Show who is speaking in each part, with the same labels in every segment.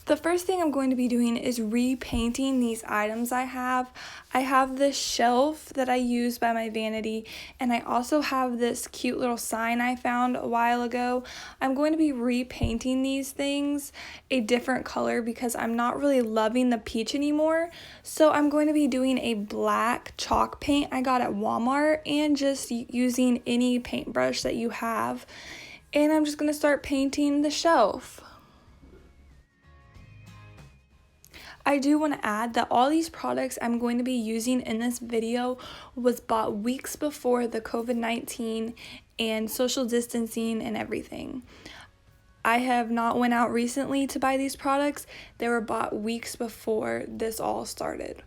Speaker 1: The first thing I'm going to be doing is repainting these items I have. I have this shelf that I use by my vanity, and I also have this cute little sign I found a while ago. I'm going to be repainting these things a different color because I'm not really loving the peach anymore. So I'm going to be doing a black chalk paint I got at Walmart and just using any paintbrush that you have. And I'm just going to start painting the shelf. I do want to add that all these products I'm going to be using in this video was bought weeks before the COVID-19 and social distancing and everything. I have not went out recently to buy these products. They were bought weeks before this all started.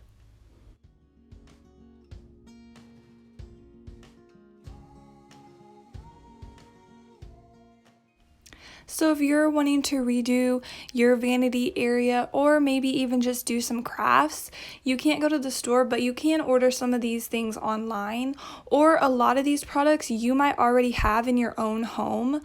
Speaker 1: So if you're wanting to redo your vanity area or maybe even just do some crafts, you can't go to the store, but you can order some of these things online, or a lot of these products you might already have in your own home.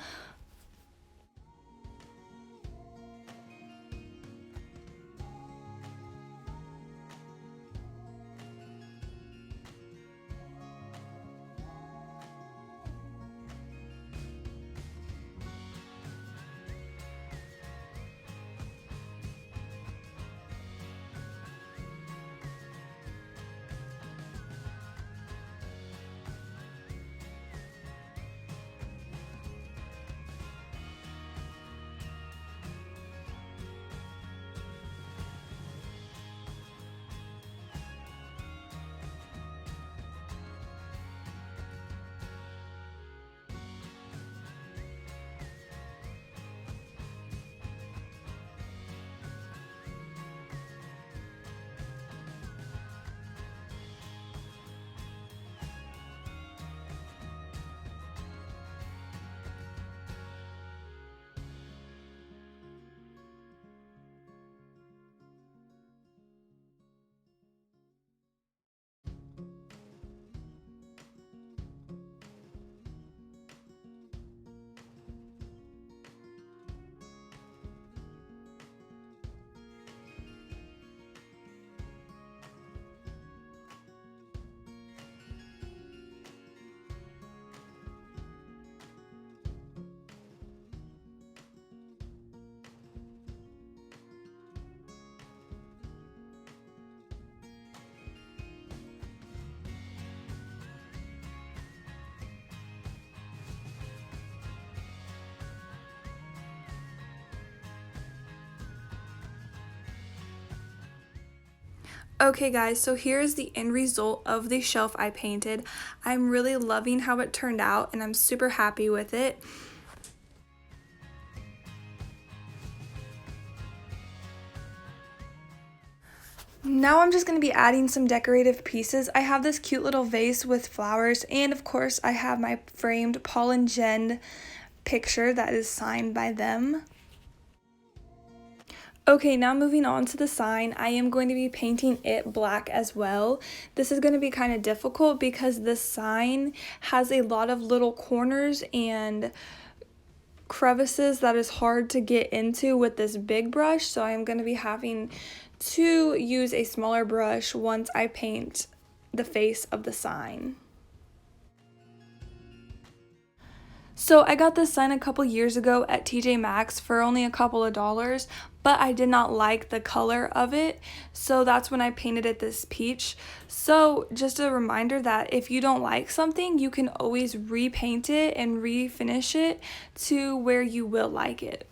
Speaker 1: Okay guys, so here's the end result of the shelf I painted. I'm really loving how it turned out and I'm super happy with it. Now I'm just going to be adding some decorative pieces. I have this cute little vase with flowers, and of course I have my framed Paul and Jen picture that is signed by them. Okay, now moving on to the sign, I am going to be painting it black as well. This is going to be kind of difficult because this sign has a lot of little corners and crevices that is hard to get into with this big brush, so I am going to be having to use a smaller brush once I paint the face of the sign. So I got this sign a couple years ago at TJ Maxx for only a couple of dollars, but I did not like the color of it, so that's when I painted it this peach. So just a reminder that if you don't like something, you can always repaint it and refinish it to where you will like it.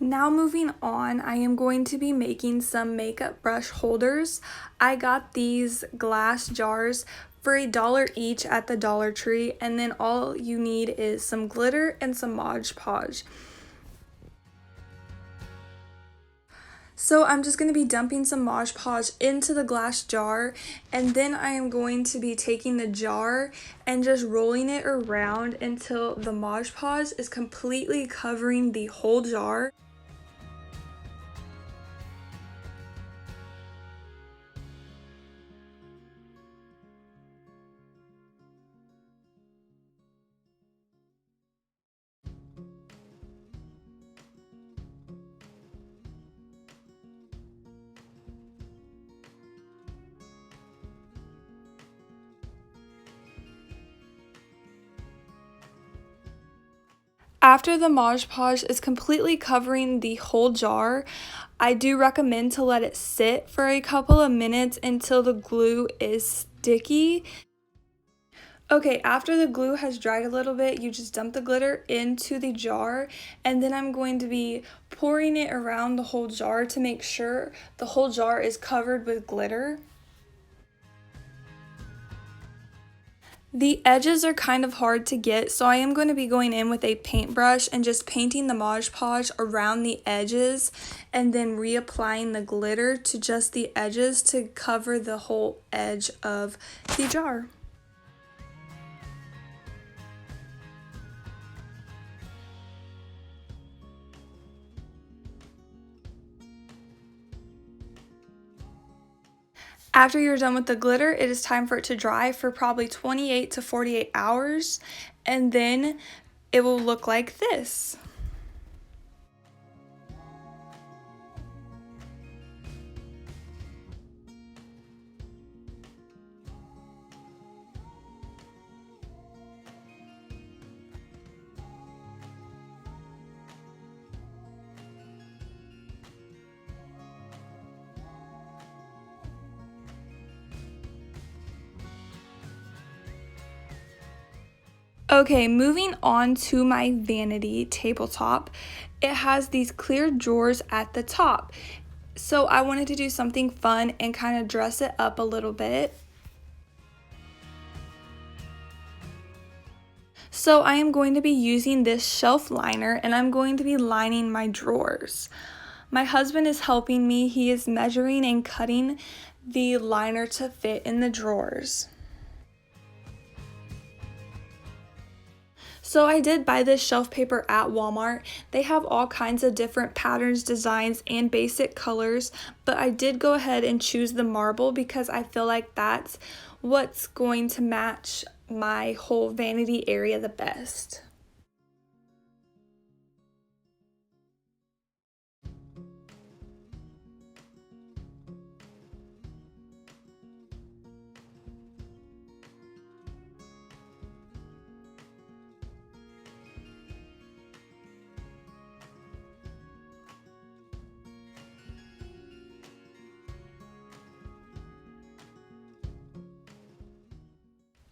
Speaker 1: Now moving on, I am going to be making some makeup brush holders. I got these glass jars for $1 each at the Dollar Tree, and then all you need is some glitter and some Mod Podge. So I'm just going to be dumping some Mod Podge into the glass jar, and then I am going to be taking the jar and just rolling it around until the Mod Podge is completely covering the whole jar. After the Mod Podge is completely covering the whole jar, I do recommend to let it sit for a couple of minutes until the glue is sticky. Okay, after the glue has dried a little bit, you just dump the glitter into the jar, and then I'm going to be pouring it around the whole jar to make sure the whole jar is covered with glitter. The edges are kind of hard to get, so I am going to be going in with a paintbrush and just painting the Mod Podge around the edges and then reapplying the glitter to just the edges to cover the whole edge of the jar. After you're done with the glitter, it is time for it to dry for probably 28 to 48 hours, and then it will look like this. Okay, moving on to my Vanity Tabletop. It has these clear drawers at the top. So I wanted to do something fun and kind of dress it up a little bit. So I am going to be using this shelf liner, and I'm going to be lining my drawers. My husband is helping me. He is measuring and cutting the liner to fit in the drawers. So I did buy this shelf paper at Walmart. They have all kinds of different patterns, designs, and basic colors, but I did go ahead and choose the marble because I feel like that's what's going to match my whole vanity area the best.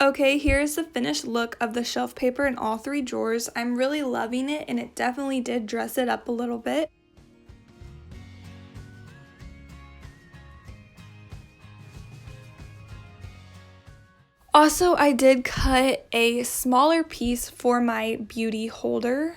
Speaker 1: Okay, here's the finished look of the shelf paper in all three drawers. I'm really loving it, and it definitely did dress it up a little bit. Also, I did cut a smaller piece for my beauty holder.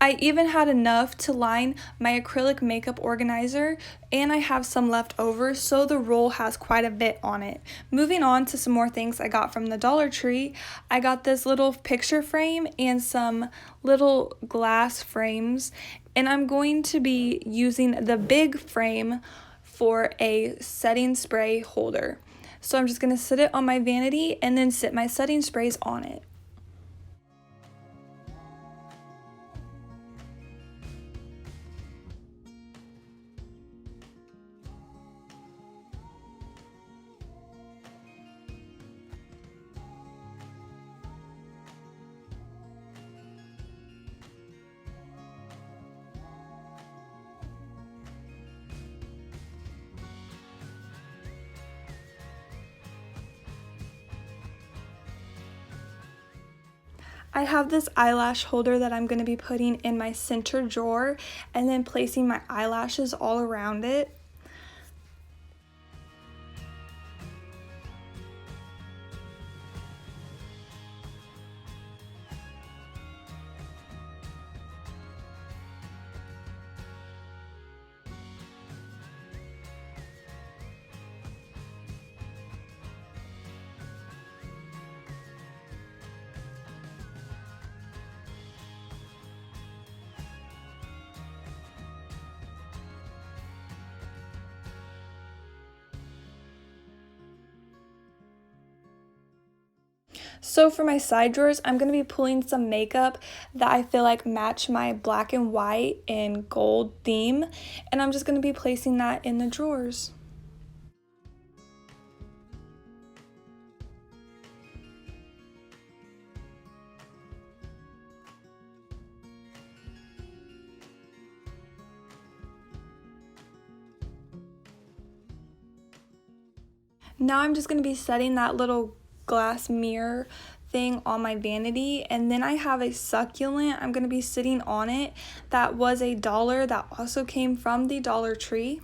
Speaker 1: I even had enough to line my acrylic makeup organizer, and I have some left over, so the roll has quite a bit on it. Moving on to some more things I got from the Dollar Tree, I got this little picture frame and some little glass frames, and I'm going to be using the big frame for a setting spray holder. So I'm just going to sit it on my vanity and then sit my setting sprays on it. I have this eyelash holder that I'm going to be putting in my center drawer and then placing my eyelashes all around it. So for my side drawers, I'm going to be pulling some makeup that I feel like match my black and white and gold theme, and I'm just going to be placing that in the drawers. Now I'm just going to be setting that little glass mirror thing on my vanity, and then I have a succulent I'm going to be sitting on it that was $1 that also came from the Dollar Tree.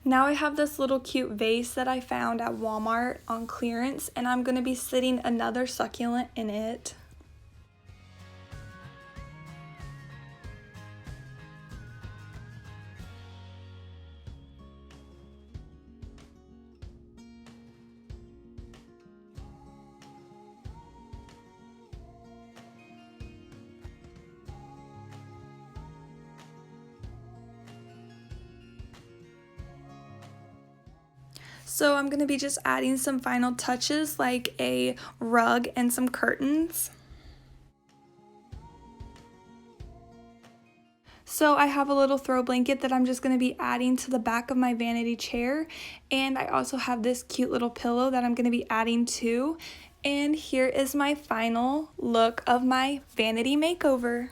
Speaker 1: Now I have this little cute vase that I found at Walmart on clearance, and I'm going to be sitting another succulent in it. So I'm going to be just adding some final touches like a rug and some curtains. So I have a little throw blanket that I'm just going to be adding to the back of my vanity chair, and I also have this cute little pillow that I'm going to be adding too. And here is my final look of my vanity makeover.